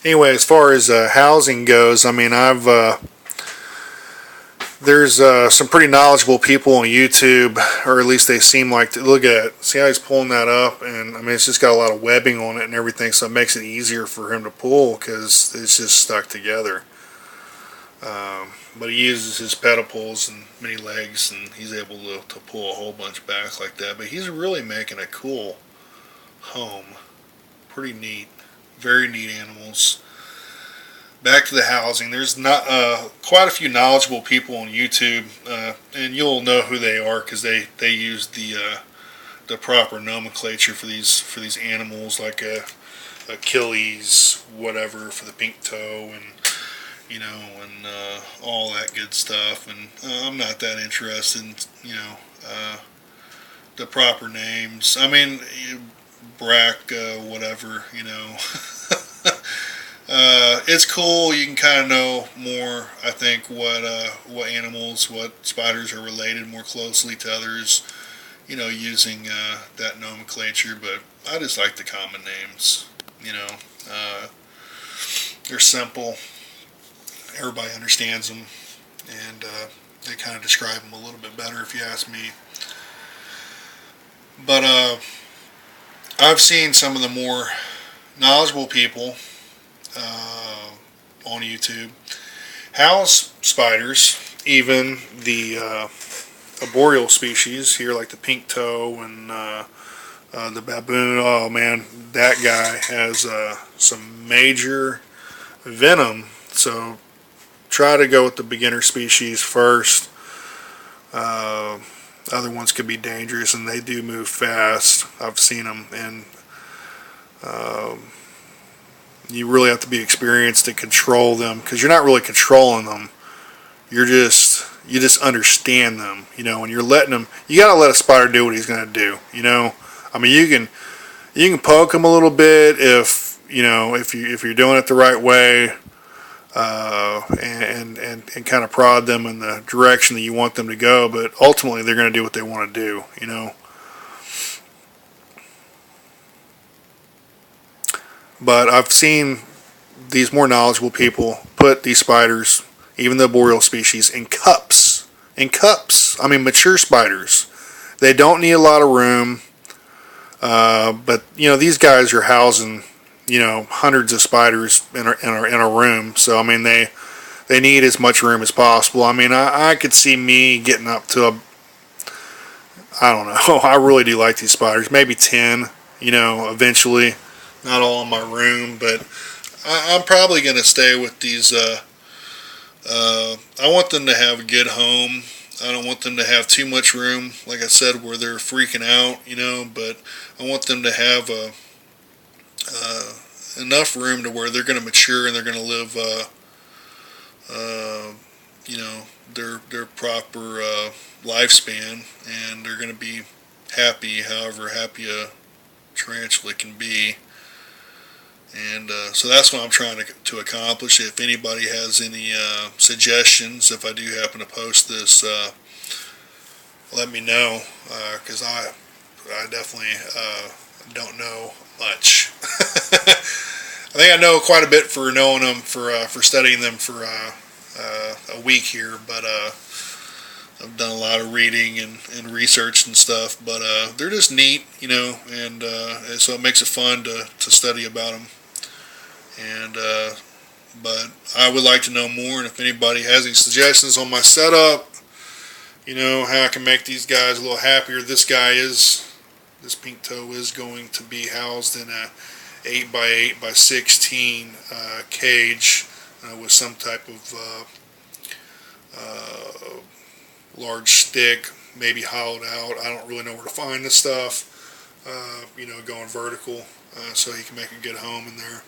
Anyway, as far as housing goes, I mean, there's some pretty knowledgeable people on YouTube, or at least they seem like to. Look at it. See how he's pulling that up, and I mean, it's just got a lot of webbing on it and everything, so it makes it easier for him to pull because it's just stuck together. But he uses his pedipals and many legs, and he's able to pull a whole bunch back like that. But he's really making a cool home. Pretty neat. Very neat animals. Back to the housing. There's not quite a few knowledgeable people on YouTube, and you'll know who they are because they use the proper nomenclature for these animals, like Achilles, whatever, for the pink toe, and and all that good stuff. And I'm not that interested in the proper names. I mean, Brack, whatever, it's cool. You can kind of know more, I think, what animals, what spiders are related more closely to others, using that nomenclature. But I just like the common names. They're simple. Everybody understands them, and they kind of describe them a little bit better, if you ask me. But I've seen some of the more knowledgeable people on YouTube house spiders, even the arboreal species here, like the pink toe and the baboon. Oh man, that guy has some major venom. So try to go with the beginner species first. Other ones could be dangerous, and they do move fast. I've seen them, and you really have to be experienced to control them, because you're not really controlling them. You just understand them, and you're letting them. You gotta let a spider do what he's gonna do. I mean, you can poke him a little bit if you're doing it the right way. And kind of prod them in the direction that you want them to go, but ultimately they're going to do what they want to do, But I've seen these more knowledgeable people put these spiders, even the arboreal species, in cups. I mean, mature spiders. They don't need a lot of room, but these guys are housing hundreds of spiders in a room. So I mean, they need as much room as possible. I mean, I could see me getting up to I don't know. I really do like these spiders. Maybe 10. Eventually, not all in my room, but I'm probably going to stay with these. I want them to have a good home. I don't want them to have too much room, like I said, where they're freaking out. But I want them to have enough room to where they're going to mature and they're going to live, their proper lifespan, and they're going to be happy, however happy a tarantula can be. And so that's what I'm trying to accomplish. If anybody has any suggestions, if I do happen to post this, let me know, because I definitely don't know much. I think I know quite a bit for knowing them, for studying them for a week here, but I've done a lot of reading and research and stuff. But they're just neat, and so it makes it fun to study about them. And but I would like to know more, and if anybody has any suggestions on my setup, how I can make these guys a little happier. This pink toe is going to be housed in a 8x8 by 16 cage with some type of large stick, maybe hollowed out. I don't really know where to find this stuff. Going vertical, so he can make a good home in there.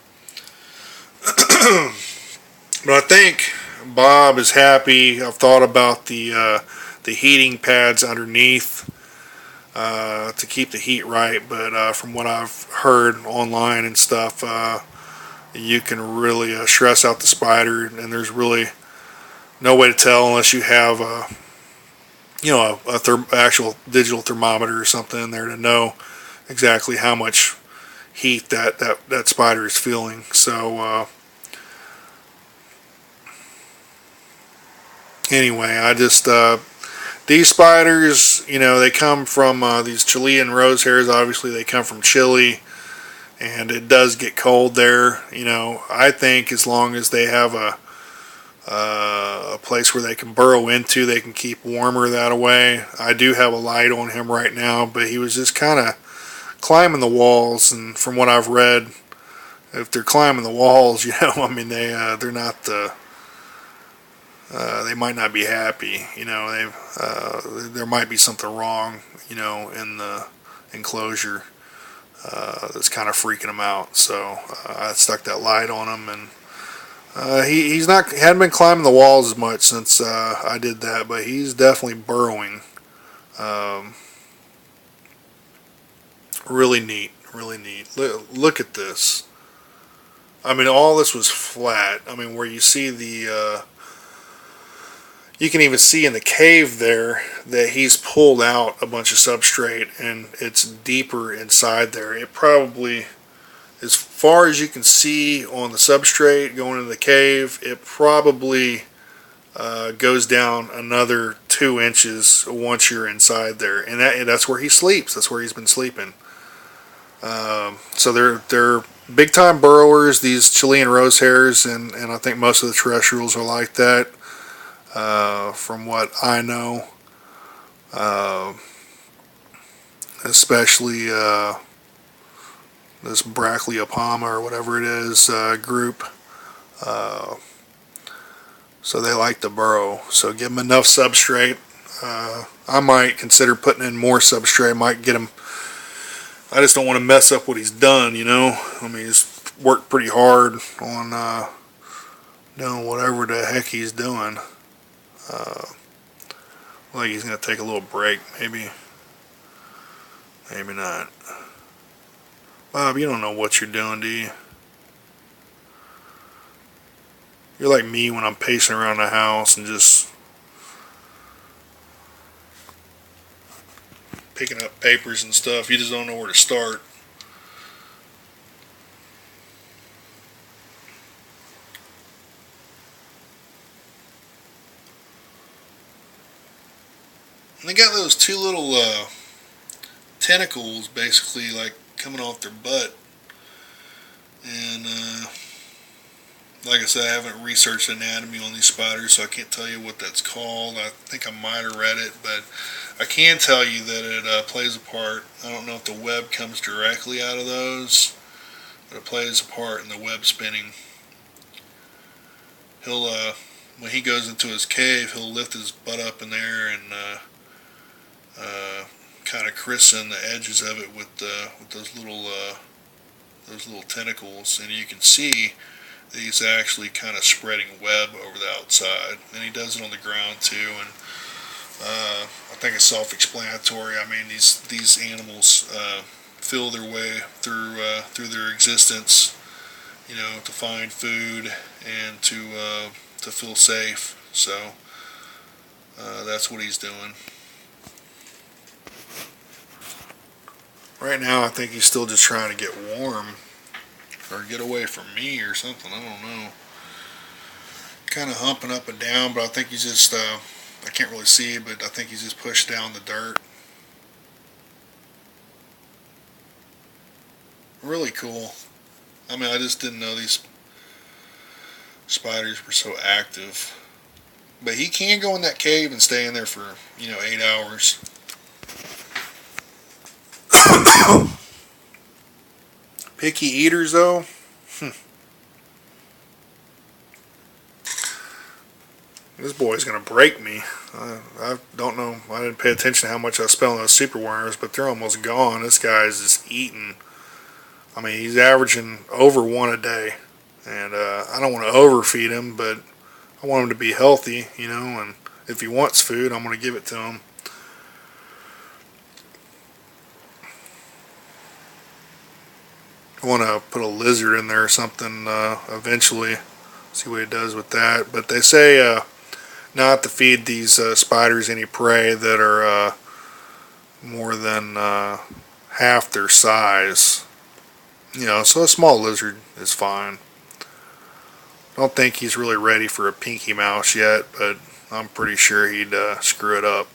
But I think Bob is happy. I've thought about the heating pads underneath to keep the heat right, but from what I've heard online and stuff, you can really stress out the spider, and there's really no way to tell unless you have actual digital thermometer or something in there to know exactly how much heat that spider is feeling. So Anyway, I just these spiders, they come from these Chilean rosehairs. Obviously, they come from Chile, and it does get cold there. I think as long as they have a place where they can burrow into, they can keep warmer that way. I do have a light on him right now, but he was just kind of climbing the walls, and from what I've read, if they're climbing the walls, I mean they're not they might not be happy. There might be something wrong, in the enclosure that's kind of freaking them out. So I stuck that light on him, and hadn't been climbing the walls as much since I did that, but he's definitely burrowing. Um, really neat, really neat. Look at this. I mean, all this was flat. I mean, where you see you can even see in the cave there that he's pulled out a bunch of substrate, and it's deeper inside there. It probably, as far as you can see on the substrate going into the cave, it probably goes down another 2 inches once you're inside there, and that's where he sleeps. That's where he's been sleeping. So they're big time burrowers, these Chilean rosehairs, and I think most of the terrestrials are like that. From what I know, especially this Brachyopama or whatever it is group. So they like to burrow. So give them enough substrate. I might consider putting in more substrate. I might get him. I just don't want to mess up what he's done. I mean, he's worked pretty hard on doing whatever the heck he's doing. Like he's gonna take a little break, maybe not. Bob, you don't know what you're doing, do you? You're like me when I'm pacing around the house and just picking up papers and stuff. You just don't know where to start. And they got those 2 little tentacles basically like coming off their butt. And like I said, I haven't researched anatomy on these spiders, so I can't tell you what that's called. I think I might have read it, but I can tell you that it plays a part. I don't know if the web comes directly out of those, but it plays a part in the web spinning. He'll when he goes into his cave, he'll lift his butt up in there and kind of christen the edges of it with those little tentacles, and you can see that he's actually kind of spreading web over the outside. And he does it on the ground too, and I think it's self-explanatory. I mean, these animals feel their way through their existence, to find food and to feel safe. So that's what he's doing. Right now, I think he's still just trying to get warm or get away from me or something. I don't know. Kind of humping up and down, but I think he's just, I can't really see, but I think he's just pushed down the dirt. Really cool. I mean, I just didn't know these spiders were so active. But he can go in that cave and stay in there for, 8 hours. Picky eaters, though. This boy's gonna break me. I don't know. I didn't pay attention to how much I spent on those super worms, but they're almost gone. This guy's just eating. I mean, he's averaging over 1 a day, and I don't want to overfeed him, but I want him to be healthy, and if he wants food, I'm going to give it to him. I want to put a lizard in there or something eventually, see what he does with that. But they say not to feed these spiders any prey that are more than half their size. So a small lizard is fine. I don't think he's really ready for a pinky mouse yet, but I'm pretty sure he'd screw it up.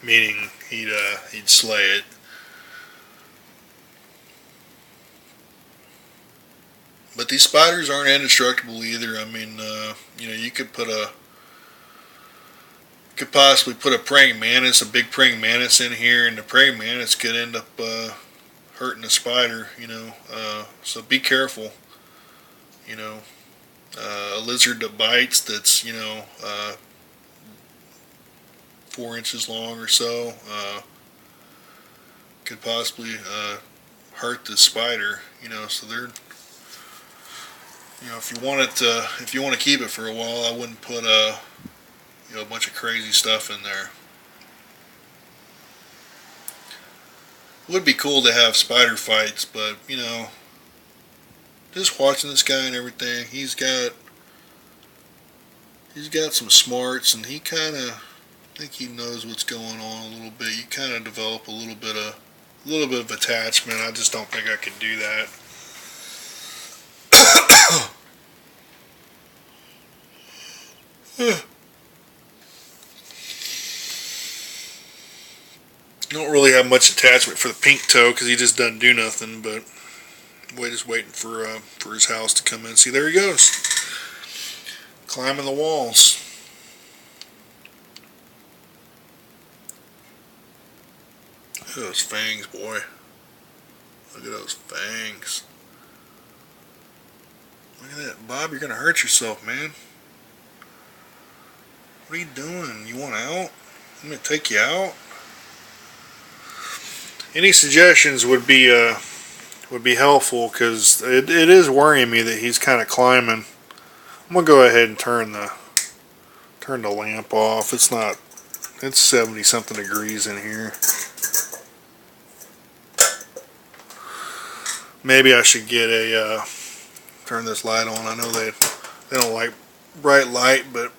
Meaning he'd slay it. But these spiders aren't indestructible either. I mean, you could possibly put a praying mantis, a big praying mantis in here, and the praying mantis could end up hurting the spider. So be careful. You know, a lizard that bites that's 4 inches long or so could possibly hurt the spider. So they're if you want to keep it for a while, I wouldn't put a bunch of crazy stuff in there. It would be cool to have spider fights, but just watching this guy and everything, he's got some smarts, and I think he knows what's going on a little bit. You kind of develop a little bit of attachment. I just don't think I could do that. Don't really have much attachment for the pink toe because he just doesn't do nothing. But we're just waiting for his house to come in. See, there he goes, climbing the walls. Look at those fangs, boy. Look at those fangs. Look at that, Bob. You're gonna hurt yourself, man. What are you doing? You want out? I'm gonna take you out. Any suggestions would be helpful, because it is worrying me that he's kind of climbing. I'm gonna go ahead and turn the lamp off. It's 70 something degrees in here. Maybe I should get turn this light on. I know they don't like bright light, but